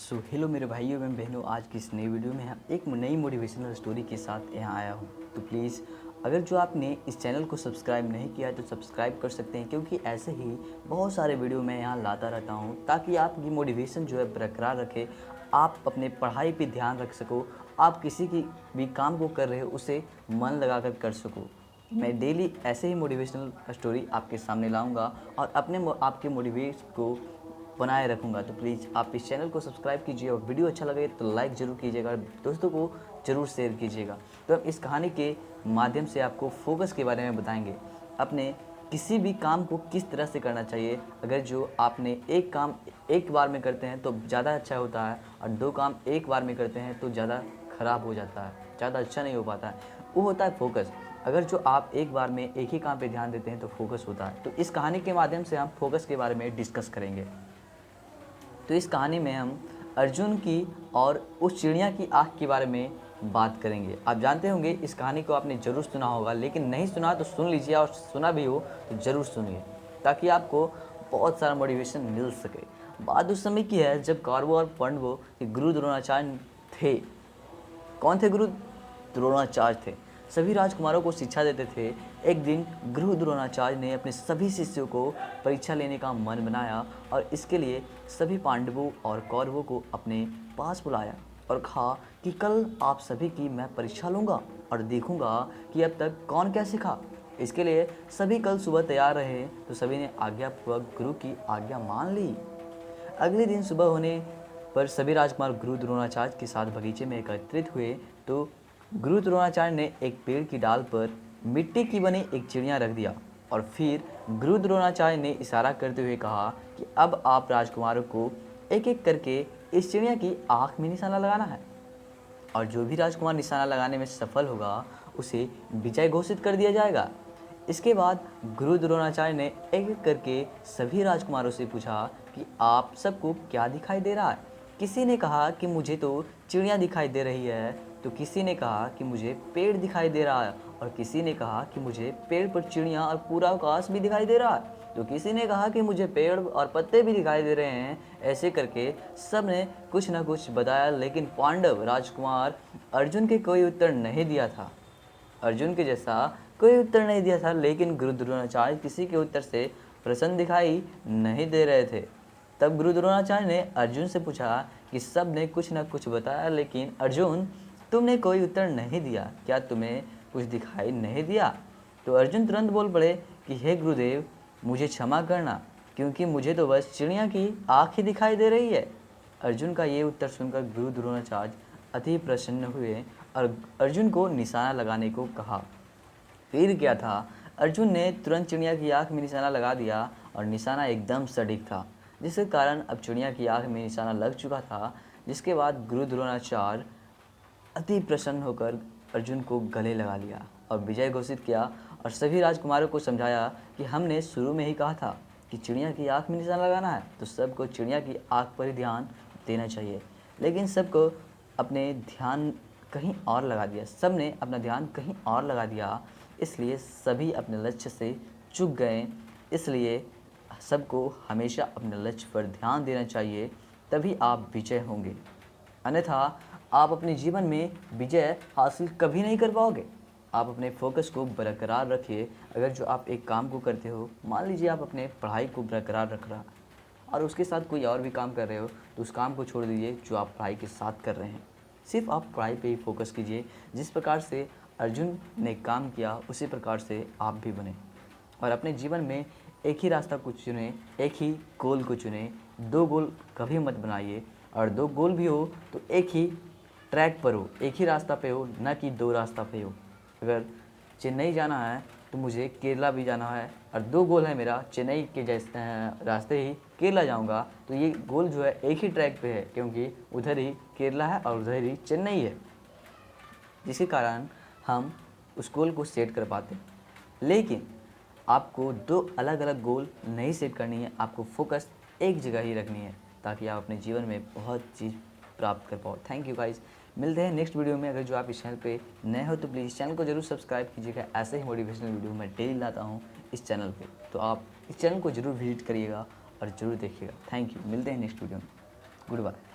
So hello मेरे भाइयों एवं बहनों, आज की इस नई वीडियो में हम एक नई मोटिवेशनल स्टोरी के साथ यहाँ आया हूँ। तो प्लीज़ अगर जो आपने इस चैनल को सब्सक्राइब नहीं किया है तो सब्सक्राइब कर सकते हैं, क्योंकि ऐसे ही बहुत सारे वीडियो मैं यहाँ लाता रहता हूँ ताकि आपकी मोटिवेशन जो है बरकरार रखे, आप अपने पढ़ाई पे ध्यान रख सको, आप किसी की भी काम को कर रहे हो उसे मन लगा कर सको। मैं डेली ऐसे ही मोटिवेशनल स्टोरी आपके सामने लाऊंगा और आपके मोटिवेशन को बनाए रखूँगा। तो प्लीज़ आप इस चैनल को सब्सक्राइब कीजिए और वीडियो अच्छा लगे तो लाइक ज़रूर कीजिएगा और दोस्तों को ज़रूर शेयर कीजिएगा। तो हम इस कहानी के माध्यम से आपको फोकस के बारे में बताएंगे। अपने किसी भी काम को किस तरह से करना चाहिए। अगर जो आपने एक काम एक बार में करते हैं तो ज़्यादा अच्छा होता है, और दो काम एक बार में करते हैं तो ज़्यादा ख़राब हो जाता है, ज़्यादा अच्छा नहीं हो पाता है। वो होता है फोकस। अगर जो आप एक बार में एक ही काम पे ध्यान देते हैं तो फोकस होता है। तो इस कहानी के माध्यम से हम फोकस के बारे में डिस्कस करेंगे। तो इस कहानी में हम अर्जुन की और उस चिड़िया की आँख के बारे में बात करेंगे। आप जानते होंगे इस कहानी को आपने ज़रूर सुना होगा, लेकिन नहीं सुना तो सुन लीजिए, और सुना भी हो तो ज़रूर सुनिए ताकि आपको बहुत सारा मोटिवेशन मिल सके। बात उस समय की है जब कौरवों और पांडवों के गुरु द्रोणाचार्य थे। कौन थे गुरु? द्रोणाचार्य थे। सभी राजकुमारों को शिक्षा देते थे। एक दिन गुरु द्रोणाचार्य ने अपने सभी शिष्यों को परीक्षा लेने का मन बनाया और इसके लिए सभी पांडवों और कौरवों को अपने पास बुलाया और कहा कि कल आप सभी की मैं परीक्षा लूँगा और देखूँगा कि अब तक कौन क्या सीखा। इसके लिए सभी कल सुबह तैयार रहे। तो सभी ने आज्ञापूर्वक गुरु की आज्ञा मान ली। अगले दिन सुबह होने पर सभी राजकुमार गुरु द्रोणाचार्य के साथ बगीचे में एकत्रित हुए। तो गुरु द्रोणाचार्य ने एक पेड़ की डाल पर मिट्टी की बनी एक चिड़िया रख दिया और फिर गुरु द्रोणाचार्य ने इशारा करते हुए कहा कि अब आप राजकुमारों को एक एक करके इस चिड़िया की आँख में निशाना लगाना है, और जो भी राजकुमार निशाना लगाने में सफल होगा उसे विजय घोषित कर दिया जाएगा। इसके बाद गुरु द्रोणाचार्य ने एक एक करके सभी राजकुमारों से पूछा कि आप सबको क्या दिखाई दे रहा है। किसी ने कहा कि मुझे तो चिड़िया दिखाई दे रही है, तो किसी ने कहा कि मुझे पेड़ दिखाई दे रहा है, और किसी ने कहा कि मुझे पेड़ पर चिड़िया और पूरा आकाश भी दिखाई दे रहा है, तो किसी ने कहा कि मुझे पेड़ और पत्ते भी दिखाई दे रहे हैं। ऐसे करके सब ने कुछ न कुछ बताया, लेकिन पांडव राजकुमार अर्जुन के कोई उत्तर नहीं दिया था। अर्जुन के जैसा कोई उत्तर नहीं दिया था, लेकिन गुरु द्रोणाचार्य किसी के उत्तर से प्रसन्न दिखाई नहीं दे रहे थे। तब गुरु द्रोणाचार्य ने अर्जुन से पूछा कि सब ने कुछ न कुछ बताया, लेकिन अर्जुन तुमने कोई उत्तर नहीं दिया, क्या तुम्हें कुछ दिखाई नहीं दिया? तो अर्जुन तुरंत बोल पड़े कि हे गुरुदेव, मुझे क्षमा करना, क्योंकि मुझे तो बस चिड़िया की आँख ही दिखाई दे रही है। अर्जुन का ये उत्तर सुनकर गुरु द्रोणाचार्य अति प्रसन्न हुए और अर्जुन को निशाना लगाने को कहा। फिर क्या था, अर्जुन ने तुरंत चिड़िया की आँख में निशाना लगा दिया और निशाना एकदम सटीक था, जिसके कारण अब चिड़िया की आँख में निशाना लग चुका था। जिसके बाद गुरु द्रोणाचार्य अति प्रसन्न होकर अर्जुन को गले लगा लिया और विजय घोषित किया, और सभी राजकुमारों को समझाया कि हमने शुरू में ही कहा था कि चिड़िया की आँख में निशाना लगाना है, तो सबको चिड़िया की आँख पर ही ध्यान देना चाहिए। लेकिन सबको अपने ध्यान कहीं और लगा दिया, सब ने अपना ध्यान कहीं और लगा दिया, इसलिए सभी अपने लक्ष्य से चूक गए। इसलिए सबको हमेशा अपने लक्ष्य पर ध्यान देना चाहिए, तभी आप विजय होंगे, अन्यथा आप अपने जीवन में विजय हासिल कभी नहीं कर पाओगे। आप अपने फोकस को बरकरार रखिए। अगर जो आप एक काम को करते हो, मान लीजिए आप अपने पढ़ाई को बरकरार रख रहा और उसके साथ कोई और भी काम कर रहे हो, तो उस काम को छोड़ दीजिए जो आप पढ़ाई के साथ कर रहे हैं। सिर्फ आप पढ़ाई पे ही फोकस कीजिए। जिस प्रकार से अर्जुन ने काम किया उसी प्रकार से आप भी बने, और अपने जीवन में एक ही रास्ता को चुनें, एक ही गोल को चुनें। दो गोल कभी मत बनाइए, और दो गोल भी हो तो एक ही ट्रैक पर हो, एक ही रास्ता पे हो, ना कि दो रास्ता पे हो। अगर चेन्नई जाना है तो मुझे केरला भी जाना है, और दो गोल है मेरा, चेन्नई के जैसे रास्ते ही केरला जाऊंगा, तो ये गोल जो है एक ही ट्रैक पे है, क्योंकि उधर ही केरला है और उधर ही चेन्नई है, जिसके कारण हम उस गोल को सेट कर पाते हैं। लेकिन आपको दो अलग अलग गोल नहीं सेट करनी है, आपको फोकस एक जगह ही रखनी है, ताकि आप अपने जीवन में बहुत चीज़ प्राप्त कर पाओ। थैंक यू गाइस, मिलते हैं नेक्स्ट वीडियो में। अगर जो आप इस चैनल पे नए हो तो प्लीज़ चैनल को जरूर सब्सक्राइब कीजिएगा। ऐसे ही मोटिवेशनल वीडियो मैं डेली लाता हूँ इस चैनल पे, तो आप इस चैनल को जरूर विजिट करिएगा और ज़रूर देखिएगा। थैंक यू, मिलते हैं नेक्स्ट वीडियो में। Good bye.